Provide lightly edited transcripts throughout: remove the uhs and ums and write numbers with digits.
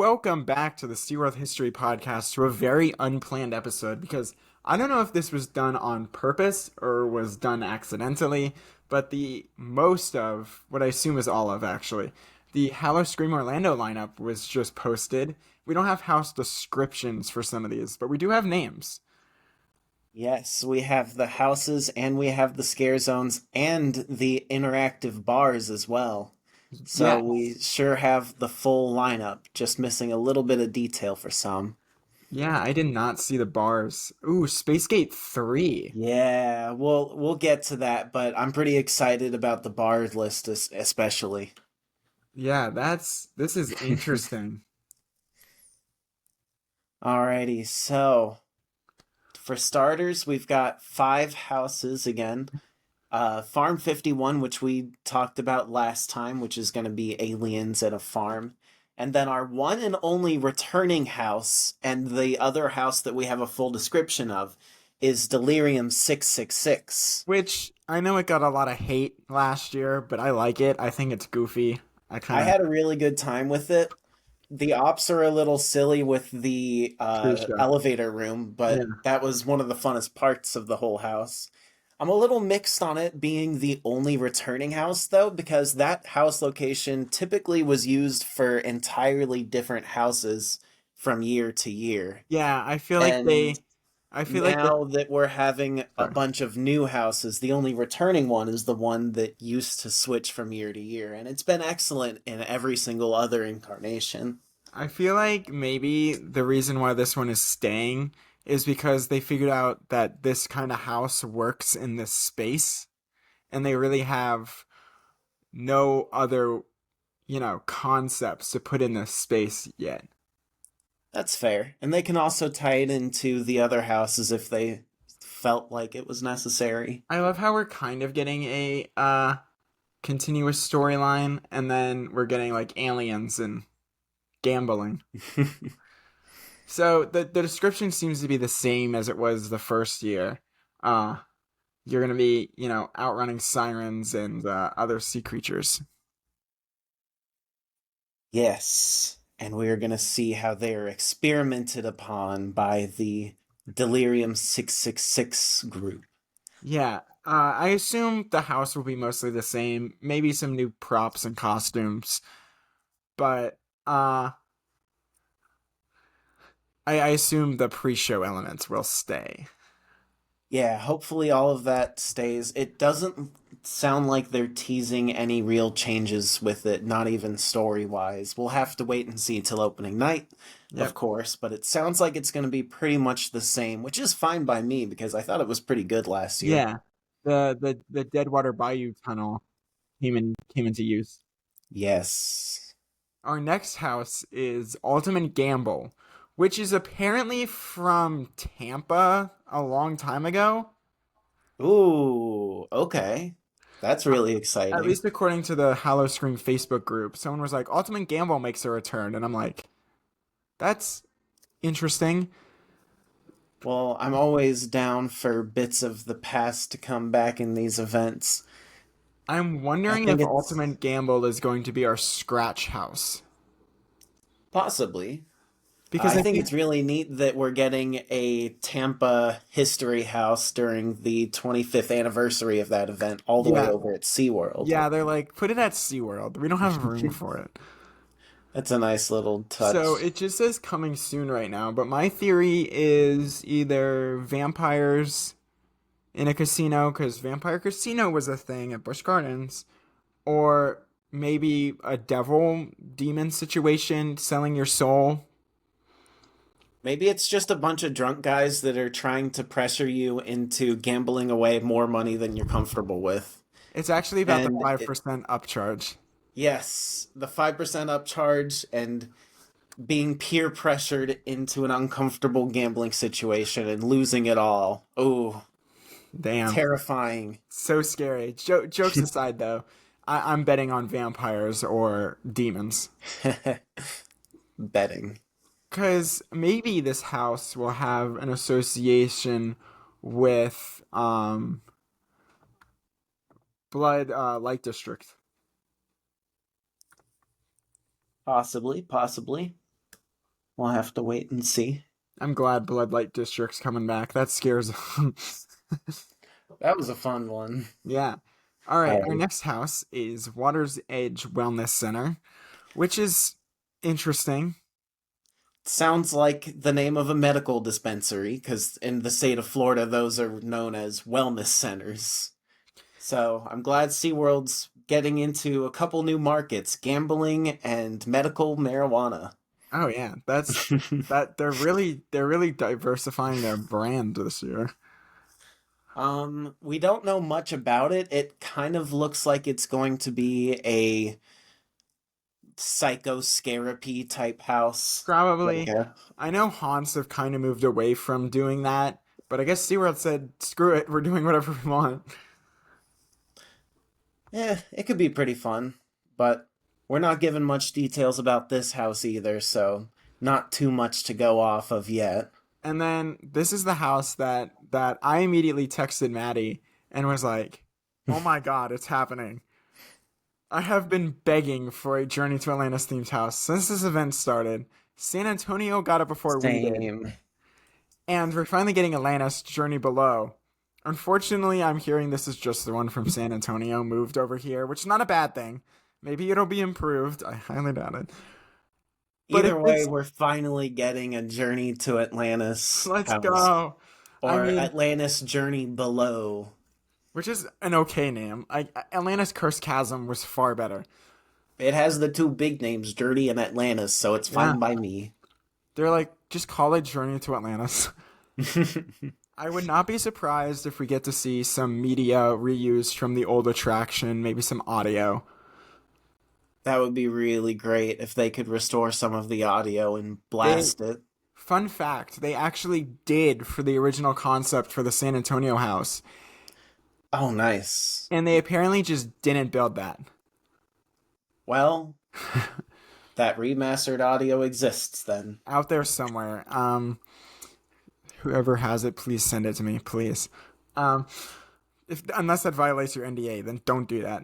Welcome back to the Seaworld History Podcast to a very unplanned episode because I don't know if this was done on purpose or was done accidentally, but the most of, what I assume is all of actually, the Howl-O-Scream Orlando lineup was just posted. We don't have house descriptions for some of these, but we do have names. Yes, we have the houses and we have the scare zones and the interactive bars as well. So we Yes. sure have the full lineup, just missing a little bit of detail for some. Yeah, I did not see the bars. Ooh, Spacegate 3. Yeah, we'll get to that, but I'm pretty excited about the bar list especially. Yeah, this is interesting. Alrighty, so for starters, we've got five houses again. Farm 51, which we talked about last time, which is going to be aliens at a farm. And then our one and only returning house, and the other house that we have a full description of, is Delirium 666. Which I know it got a lot of hate last year, but I like it. I think it's goofy. I kind I of had a really good time with it. The ops are a little silly with the pre-show. elevator room, Yeah. but that was one of the funnest parts of the whole house. I'm a little mixed on it being the only returning house, though, because that house location typically was used for entirely different houses from year to year. Yeah, And I feel like they now that we're having a sorry. bunch of new houses, the only returning one is the one that used to switch from year to year. And it's been excellent in every single other incarnation. I feel like maybe the reason why this one is staying is because they figured out that this kind of house works in this space and they really have no other, concepts to put in this space yet. That's fair. And they can also tie it into the other houses if they felt like it was necessary. I love how we're kind of getting a continuous storyline and then we're getting like aliens and gambling. So the description seems to be the same as it was the first year. Uh you're gonna be, outrunning sirens and other sea creatures. Yes. And we're going to see how they are experimented upon by the Delirium 666 group. Yeah. I assume the house will be mostly the same, maybe some new props and costumes, but I assume the pre-show elements will stay. Yeah, hopefully all of that stays. It doesn't sound like they're teasing any real changes with it, not even story wise. We'll have to wait and see till opening night, of Yep. course, but it sounds like it's going to be pretty much the same, which is fine by me because I thought it was pretty good last year. Yeah. The Deadwater Bayou tunnel came into use. Yes. Our next house is Ultimate Gamble, which is apparently from Tampa a long time ago. Ooh, okay. That's Uh, really At exciting. least according to the Howl-O-Scream Facebook group. Someone was like, Ultimate Gamble makes a return. And I'm like, that's interesting. Well, I'm always down for bits of the past to come back in these events. I'm I wondering think if it's Ultimate Gamble is going to be our scratch house. possibly. Because I I think think, it's really neat that we're getting a Tampa history house during the 25th anniversary of that event, all the way yeah, over at SeaWorld. yeah, they're like, put it at SeaWorld. We don't have room for it. That's a nice little So touch. it just says coming soon right now, but my theory is either vampires in a casino, because Vampire Casino was a thing at Busch Gardens, or maybe a devil demon situation selling your soul. Maybe it's just a bunch of drunk guys that are trying to pressure you into gambling away more money than you're comfortable with. It's actually about the And it, 5% upcharge. yes, the 5% upcharge and being peer pressured into an uncomfortable gambling situation and losing it all. Oh, Damn. terrifying. So scary. Jokes aside, though, I'm betting on vampires or demons. Betting. Because maybe this house will have an association with Blood Light District. Possibly, possibly. We'll have to wait and see. I'm glad Bloodlight District's coming back. That scares them. That was a fun one. Yeah. All right, our Um, next house is Water's Edge Wellness Center, which is interesting. Sounds like the name of a medical dispensary, because in the state of Florida, those are known as wellness centers. So I'm glad SeaWorld's getting into a couple new markets, gambling and medical marijuana. Oh yeah, that they're really diversifying their brand this year. We don't know much about it. It kind of looks like it's going to be a psychoscarapy type house. Like Probably. a, I know haunts have kind of moved away from doing that, but I guess SeaWorld said, screw it, we're doing whatever we want. it could be pretty fun, but we're not given much details about this house either, so not too much to go off of yet. And then this is the house that I immediately texted Maddie and was like, "Oh my god, it's happening." I have been begging for a Journey to Atlantis themed house since this event started. San Antonio got it before we did, Same. and we're finally getting Atlantis Journey Below. Unfortunately, I'm hearing this is just the one from San Antonio moved over here, which is not a bad thing. Maybe it'll be improved. I highly doubt it. But Either way, it's we're finally getting a Journey to Atlantis let's house. go. I Or mean, Atlantis Journey Below. which is an okay name. Atlantis Cursed Chasm was far better. It has the two big names, Journey and Atlantis, so it's Yeah, fine by me. they're like, just call it Journey to Atlantis. I would not be surprised if we get to see some media reused from the old attraction, maybe some audio. That would be really great if they could restore some of the audio and They, blast it. fun fact, they actually did for the original concept for the San Antonio house, Oh, nice. and they apparently just didn't build that. Well, that remastered audio exists then. Out there somewhere. Whoever has it, please send it to me, please. Um, if unless that violates your NDA, then don't do that.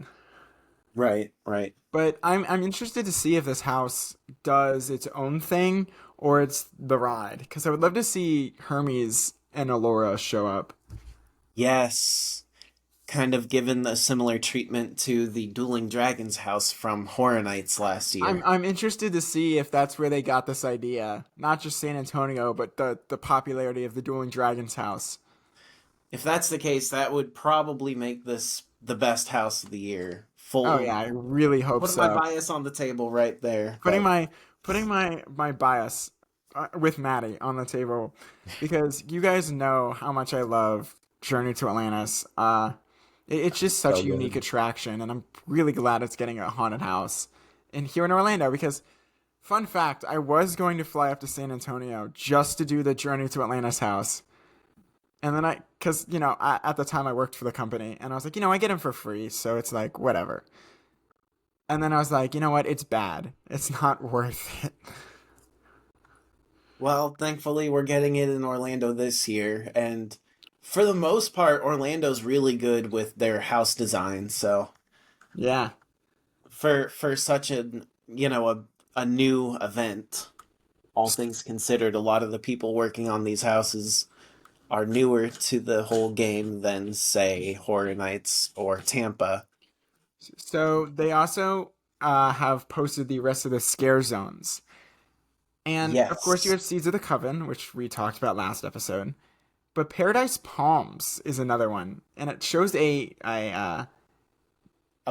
Right, right. But I'm interested to see if this house does its own thing or it's the ride, because I would love to see Hermes and Alora show up. Yes. Kind of given a similar treatment to the Dueling Dragons house from Horror Nights last year. I'm interested to see if that's where they got this idea, not just San Antonio, but the popularity of the Dueling Dragons house. If that's the case, that would probably make this the best house of the year. Oh Full yeah, I really hope Put my so. bias on the table right there. Putting But my bias with Maddie on the table, because you guys know how much I love Journey to Atlantis. It's just such so a unique good. attraction, and I'm really glad it's getting a haunted house in here in Orlando. Because, fun fact, I was going to fly up to San Antonio just to do the Journey to Atlantis house, and then because at the time I worked for the company, and I was like, I get them for free, so it's like whatever. And then I was like, you know what? It's bad. It's not worth it. Well, thankfully we're getting it in Orlando this year, and for the most part, Orlando's really good with their house design. So Yeah. for such a new event, all things considered, a lot of the people working on these houses are newer to the whole game than, say, Horror Nights or Tampa. So they also have posted the rest of the scare zones. And of course, you Yes. have Seeds of the Coven, which we talked about last episode. But Paradise Palms is another one, and it shows A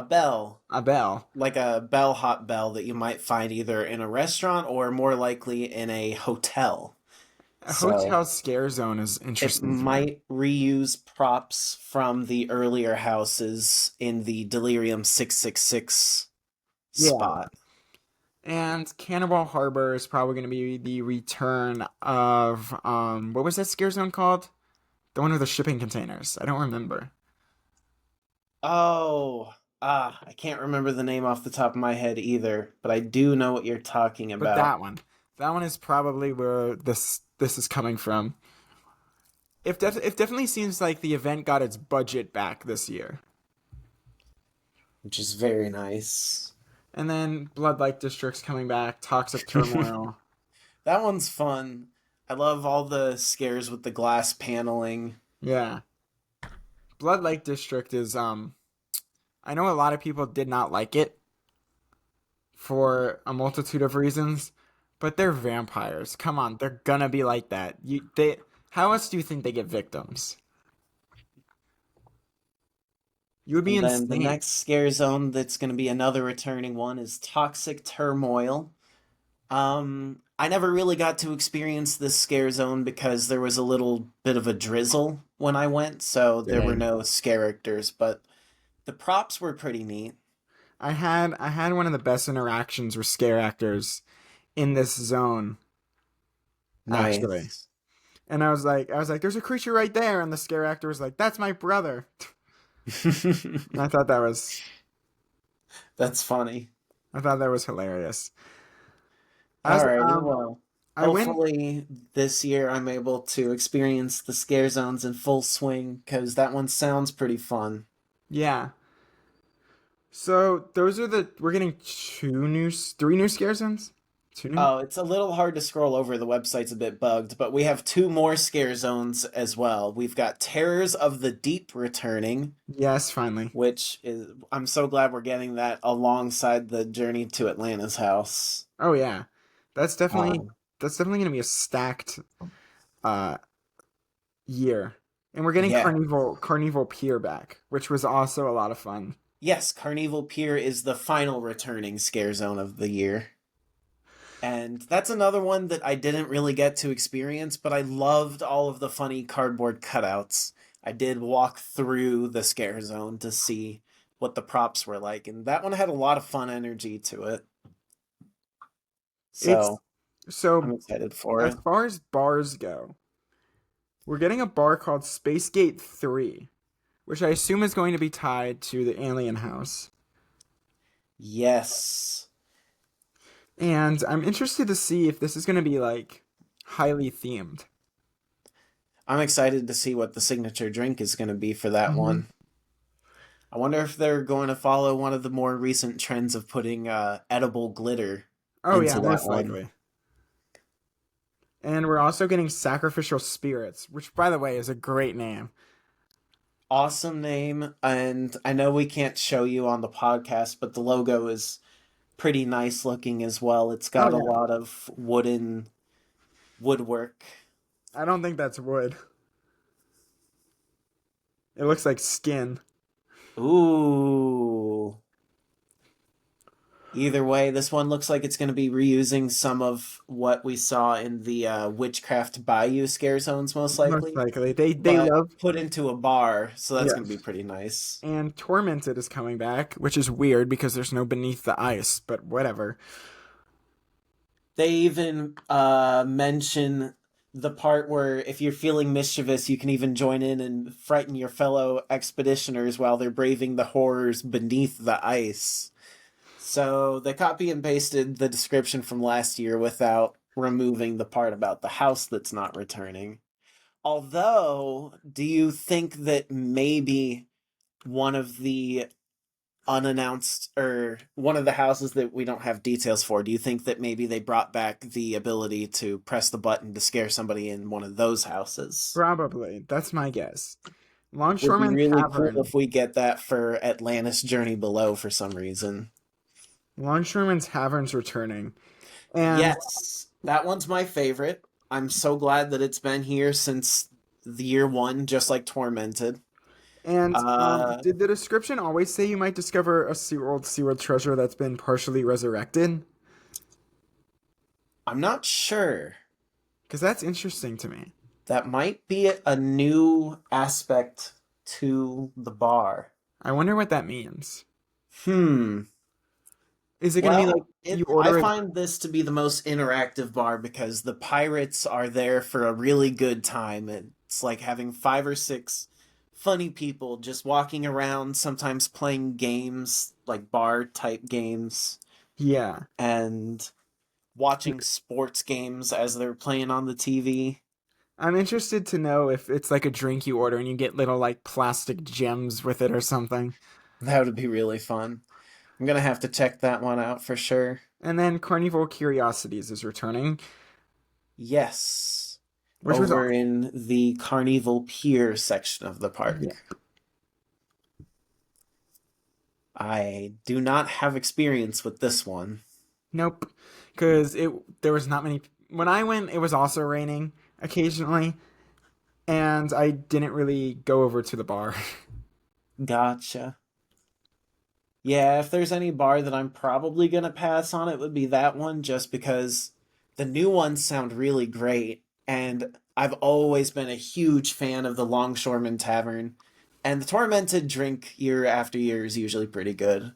bell, a bell. like a bellhop bell that you might find either in a restaurant or more likely in a hotel. A So hotel scare zone is it interesting to me. might reuse props from the earlier houses in the Delirium 666 Yeah. spot. And Cannibal Harbor is probably going to be the return of what was that scare zone called? The one with the shipping containers. I don't remember. Oh, I can't remember the name off the top of my head either, but I do know what you're talking But about. that one is probably where this is coming from. It definitely seems like the event got its budget back this year. Which is very nice. And then Blood Light District's coming back, Talks of Turmoil. That one's fun. I love all the scares with the glass paneling. Yeah. Blood Lake District is I know a lot of people did not like it for a multitude of reasons, but they're vampires. Come on, they're gonna be like that. How else do you think they get victims? You would be And then the insane. next scare zone that's going to be another returning one is Toxic Turmoil. I never really got to experience this scare zone because there was a little bit of a drizzle when I went, so there were Dang. no characters, but the props were pretty neat. I had one of the best interactions with scare actors in this zone, actually. Nice. And I was like, there's a creature right there, and the scare actor was like, that's my brother. And That's funny. I thought that was hilarious. As Alrighty, well, I went, hopefully this year I'm able to experience the scare zones in full swing because that one sounds pretty fun. yeah. So we're getting three new scare zones, two new. Oh, it's a little hard to scroll over. The website's a bit bugged, but we have two more scare zones as well. We've got Terrors of the Deep returning, Yes, finally. which is I'm so glad we're getting that alongside the Journey to Atlanta's house. Oh yeah, that's definitely Um, that's definitely gonna be a stacked uh year, and we're getting yeah. Carnival Pier back, which was also a lot of fun. Yes, Carnival Pier is the final returning scare zone of the year. And that's another one that I didn't really get to experience, but I loved all of the funny cardboard cutouts. I did walk through the scare zone to see what the props were like, and that one had a lot of fun energy to it. It's So I'm so excited for as it. far as bars go, we're getting a bar called Space Gate 3, which I assume is going to be tied to the Alien House. Yes. And I'm interested to see if this is going to be like highly themed. I'm excited to see what the signature drink is going to be for that Hmm. one. I wonder if they're going to follow one of the more recent trends of putting edible glitter Oh yeah, into that most one. likely. And we're also getting Sacrificial Spirits, which by the way is a great name. Awesome name, and I know we can't show you on the podcast, but the logo is pretty nice looking as well. It's Oh got a yeah. lot of woodwork. I don't think that's wood. It looks like skin. Ooh. Either way, this one looks like it's going to be reusing some of what we saw in the Witchcraft Bayou scare zones, most Most likely, likely. They but love. put into a bar, so that's going to be Yes. pretty nice. And Tormented is coming back, which is weird because there's no Beneath the Ice, but whatever. They even mention the part where if you're feeling mischievous, you can even join in and frighten your fellow expeditioners while they're braving the horrors beneath the ice. So they copy and pasted the description from last year without removing the part about the house that's not returning. Although, do you think that maybe one of the unannounced or one of the houses that we don't have details for, do you think that maybe they brought back the ability to press the button to scare somebody in one of those houses? Probably. That's my guess. Would be Longshoreman really cool Tavern. if we get that for Atlantis Journey Below for some reason. Longshoreman Tavern's returning. And Yes, that one's my favorite. I'm so glad that it's been here since the year one, just like Tormented. Uh, did the description always say you might discover a SeaWorld treasure that's been partially resurrected? I'm not sure. Because that's interesting to me. That might be a new aspect to the bar. I wonder what that means. Hmm. Is it going to be like Well, you I order it? find this to be the most interactive bar because the pirates are there for a really good time. It's like having five or six funny people just walking around, sometimes playing games, like bar type games, Yeah. and watching sports games as they're playing on the TV. I'm interested to know if it's like a drink you order and you get little like plastic gems with it or something. That would be really fun. I'm gonna have to check that one out for sure. And then Carnival Curiosities is returning. Yes. which was Over awesome. in the Carnival Pier section of the Yeah. park. I do not have experience with this one. Nope, because it there was not many. When I went, it was also raining occasionally, and I didn't really go over to the bar. Gotcha. Yeah, if there's any bar that I'm probably gonna pass on, it would be that one just because the new ones sound really great, and I've always been a huge fan of the Longshoreman Tavern, and the Tormented drink year after year is usually pretty good.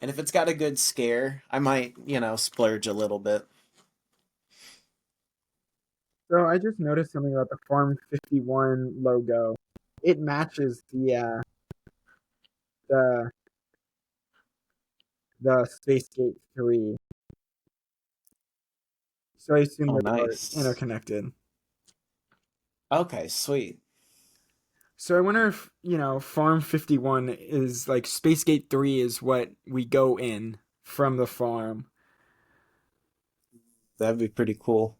And if it's got a good scare, I might, splurge a little bit. So I just noticed something about the Farm 51 logo. It matches the the Space Gate 3. So I assume Oh, those are nice. interconnected. Okay, sweet. So I wonder if, Farm 51 is like Space Gate 3 is what we go in from the farm. That'd be pretty cool.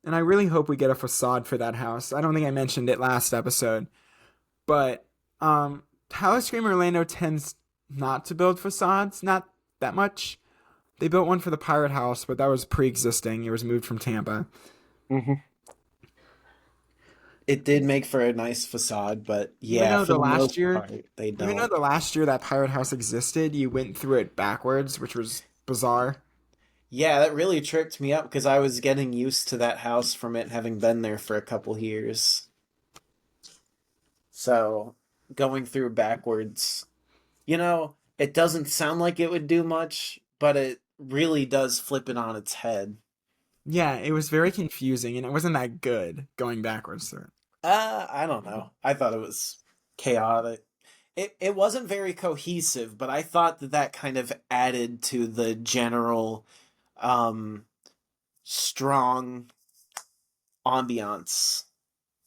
And I really hope we get a facade for that house. I don't think I mentioned it last episode, but Howl-O-Scream Orlando tends not to build facades, not that much. They built one for the Pirate House, but that was pre-existing. It was moved from Tampa. Hmm. It did make for a nice facade, but Even yeah, though for the the last most year, part, they even though don't. the last year that Pirate House existed, you went through it backwards, which was bizarre. Yeah, that really tripped me up because I was getting used to that house from it having been there for a couple years. So, going through backwards, it doesn't sound like it would do much, but it really does flip it on its head. Yeah, it was very confusing, and it wasn't that good going backwards through it. I don't know. I thought it was chaotic. It wasn't very cohesive, but I thought that kind of added to the general um strong ambiance.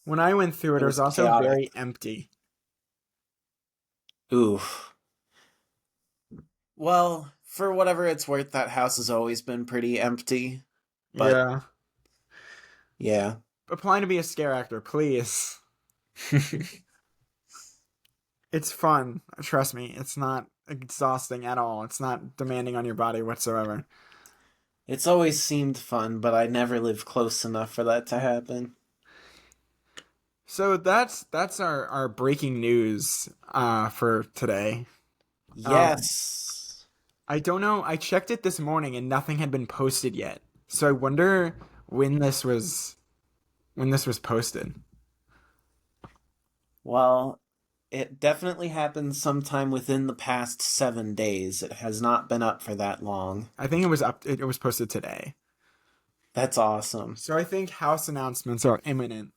When I went through it, It it was was also chaotic. very empty. Ooh. Well, for whatever it's worth, that house has always been pretty empty. But Yeah. yeah. Applying to be a scare actor, please. It's fun. Trust me. It's not exhausting at all. It's not demanding on your body whatsoever. It's always seemed fun, but I never lived close enough for that to happen. So that's our breaking news for today. Um Yes. I don't know. I checked it this morning and nothing had been posted yet. So I wonder when this was posted. Well, it definitely happened sometime within the past 7 days. It has not been up for that long. I think it was posted today. That's awesome. So I think house announcements are imminent.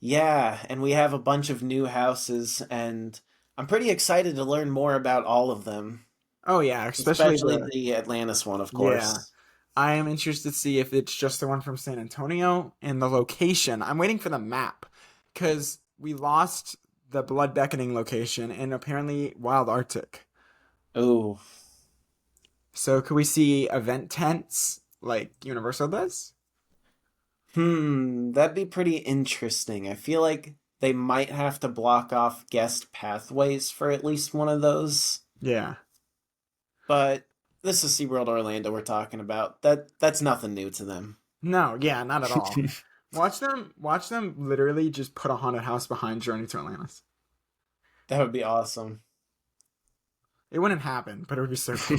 Yeah, and we have a bunch of new houses, and I'm pretty excited to learn more about all of them, Oh yeah, especially especially the the Atlantis one, of yeah. course. I am interested to see if it's just the one from San Antonio and the location. I'm waiting for the map because we lost the Blood Beckoning location and apparently Wild Arctic. Ooh. So could we see event tents like Universal does? That'd be pretty interesting. I feel like they might have to block off guest pathways for at least one of those. Yeah. But this is SeaWorld Orlando we're talking about. That's nothing new to them. No, yeah, not at all. Watch them literally just put a haunted house behind Journey to Atlantis. That would be awesome. It wouldn't happen, but it would be so cool.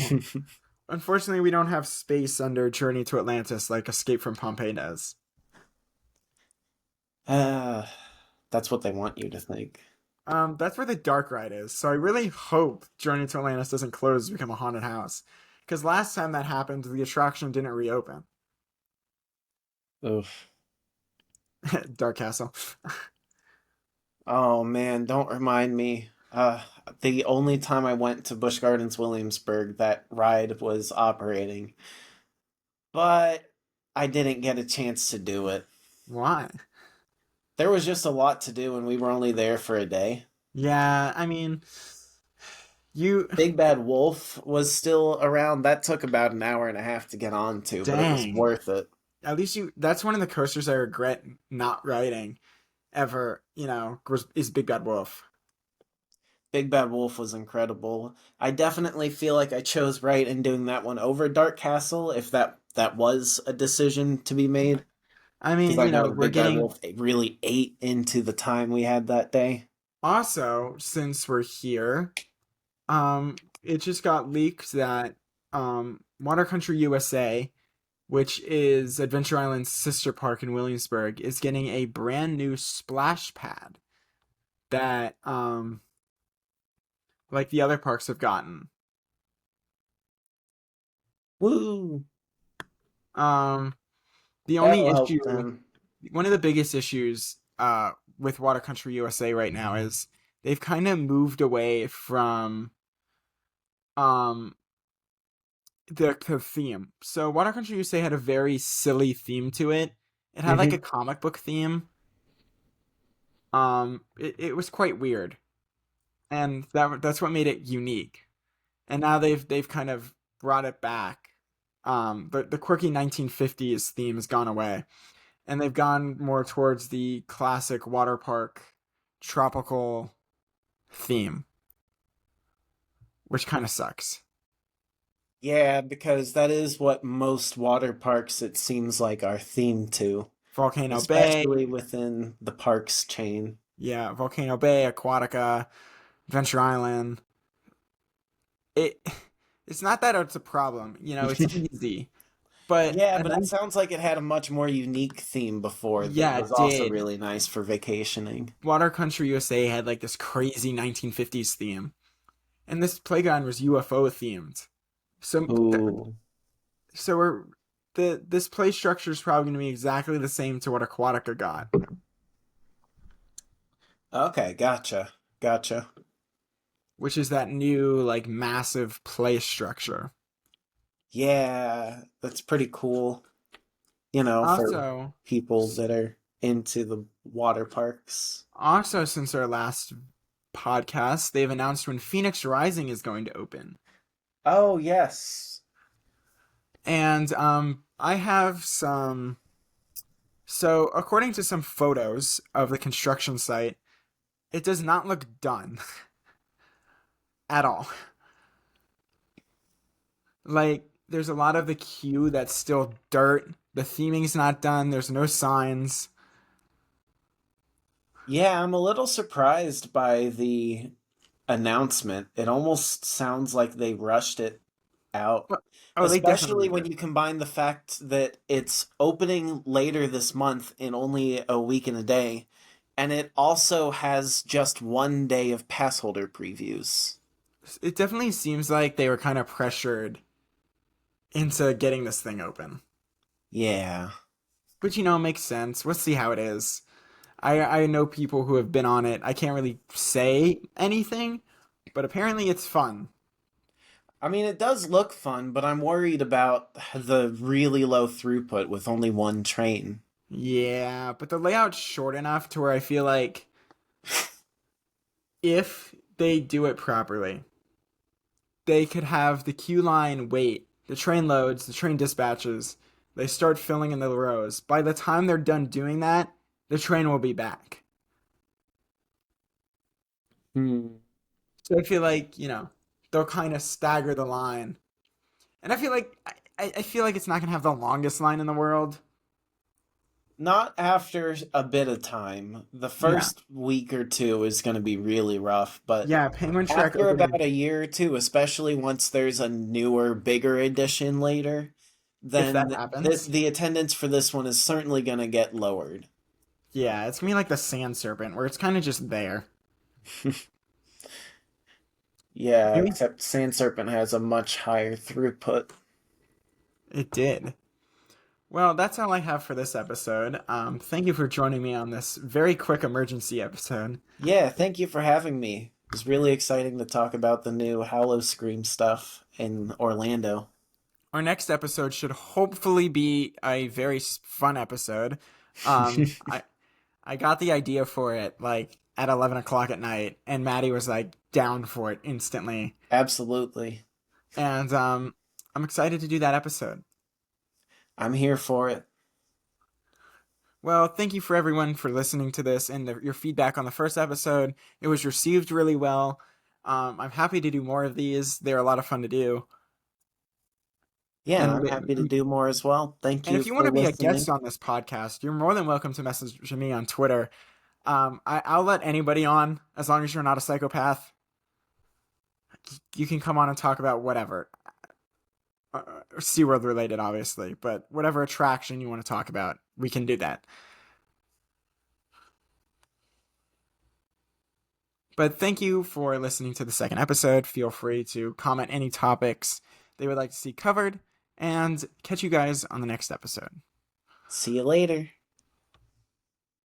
Unfortunately, we don't have space under Journey to Atlantis like Escape from Pompeii does. uh, that's what they want you to think. That's where the dark ride is. So I really hope Journey to Atlantis doesn't close to become a haunted house. Because last time that happened, the attraction didn't reopen. Oof. Dark Castle. Oh man, don't remind me. The only time I went to Busch Gardens Williamsburg, that ride was operating, but I didn't get a chance to do it. Why? There was just a lot to do, and we were only there for a day. Yeah, I mean, You Big Bad Wolf was still around. That took about an hour and a half to get onto, but it was dang. worth it. At least that's one of the coasters I regret not riding ever, is Big Bad Wolf. Big Bad Wolf was incredible. I definitely feel like I chose right in doing that one over Dark Castle, if that was a decision to be made. I Because mean, I know we're Big Bad getting Wolf really ate into the time we had that day. also, since we're here, um it just got leaked that Water Country USA, which is Adventure Island's sister park in Williamsburg, is getting a brand new splash pad that like the other parks have gotten. Woo! Um the only That'll help issue them. One of the biggest issues with Water Country USA right now is they've kind of moved away from um the theme. So Water Country USA had a very silly theme to it. It had like a Hmm. comic book theme. It was quite weird, and that's what made it unique. And now they've kind of brought it back. The quirky 1950s theme has gone away, and they've gone more towards the classic water park tropical theme, which kind of sucks. Yeah, because that is what most water parks, it seems like, are themed to, Volcano Bay, especially within the parks chain. yeah, Volcano Bay, Aquatica, Adventure Island. It it's not that it's a problem, it's easy. But Yeah, and but it then sounds like it had a much more unique theme before that yeah, was it also did. really nice for vacationing. Water Country USA had like this crazy 1950s theme, and this playground was UFO themed. So Ooh. so we're this play structure is probably going to be exactly the same to what Aquatica got, Okay, gotcha. Gotcha. which is that new like massive play structure. Yeah, that's pretty cool, for Also, people that are into the water parks. also since our last podcast, they've announced when Phoenix Rising is going to open. Oh, yes. And I have some. So, according to some photos of the construction site, it does not look done at all. Like, there's a lot of the queue that's still dirt. The theming's not done. There's no signs. Yeah, I'm a little surprised by the announcement. It almost sounds like they rushed it out, Oh, they especially definitely when did. you combine the fact that it's opening later this month in only a week and a day, and it also has just one day of pass holder previews. It definitely seems like they were kind of pressured into getting this thing open. Yeah. Which, makes sense. We'll see how it is. I know people who have been on it. I can't really say anything, but apparently it's fun. I mean, it does look fun, but I'm worried about the really low throughput with only one train. Yeah, but the layout's short enough to where I feel like if they do it properly, they could have the queue line wait, the train loads, the train dispatches, they start filling in the rows. By the time they're done doing that, the train will be back. Hmm. So I feel like, they'll kind of stagger the line. And I feel like I feel like it's not gonna have the longest line in the world. Not after a bit of time. The Yeah. first week or two is going to be really rough, but Yeah, Penguin Trek after opened. about a year or two, especially once there's a newer, bigger edition later, If that then happens, the attendance for this one is certainly going to get lowered. yeah, it's gonna be like the Sand Serpent, where it's kind of just there. Yeah, Maybe except Sand Serpent has a much higher throughput. it did. Well, that's all I have for this episode. Thank you for joining me on this very quick emergency episode. Yeah, thank you for having me. It was really exciting to talk about the new Howl-O-Scream stuff in Orlando. Our next episode should hopefully be a very fun episode. Um, I I got the idea for it like at 11 o'clock at night, and Maddie was like down for it instantly. Absolutely. And I'm excited to do that episode. I'm here for it. Well, thank you for everyone for listening to this and your feedback on the first episode. It was received really well. I'm happy to do more of these. They're a lot of fun to do. Yeah, And I'm happy to do more as well. Thank and you if you want for to be a listening. guest on this podcast, you're more than welcome to message me on Twitter. I'll let anybody on as long as you're not a psychopath. You can come on and talk about whatever. SeaWorld related, obviously, but whatever attraction you want to talk about, we can do that. But thank you for listening to the second episode. Feel free to comment any topics they would like to see covered, and catch you guys on the next episode. See you later.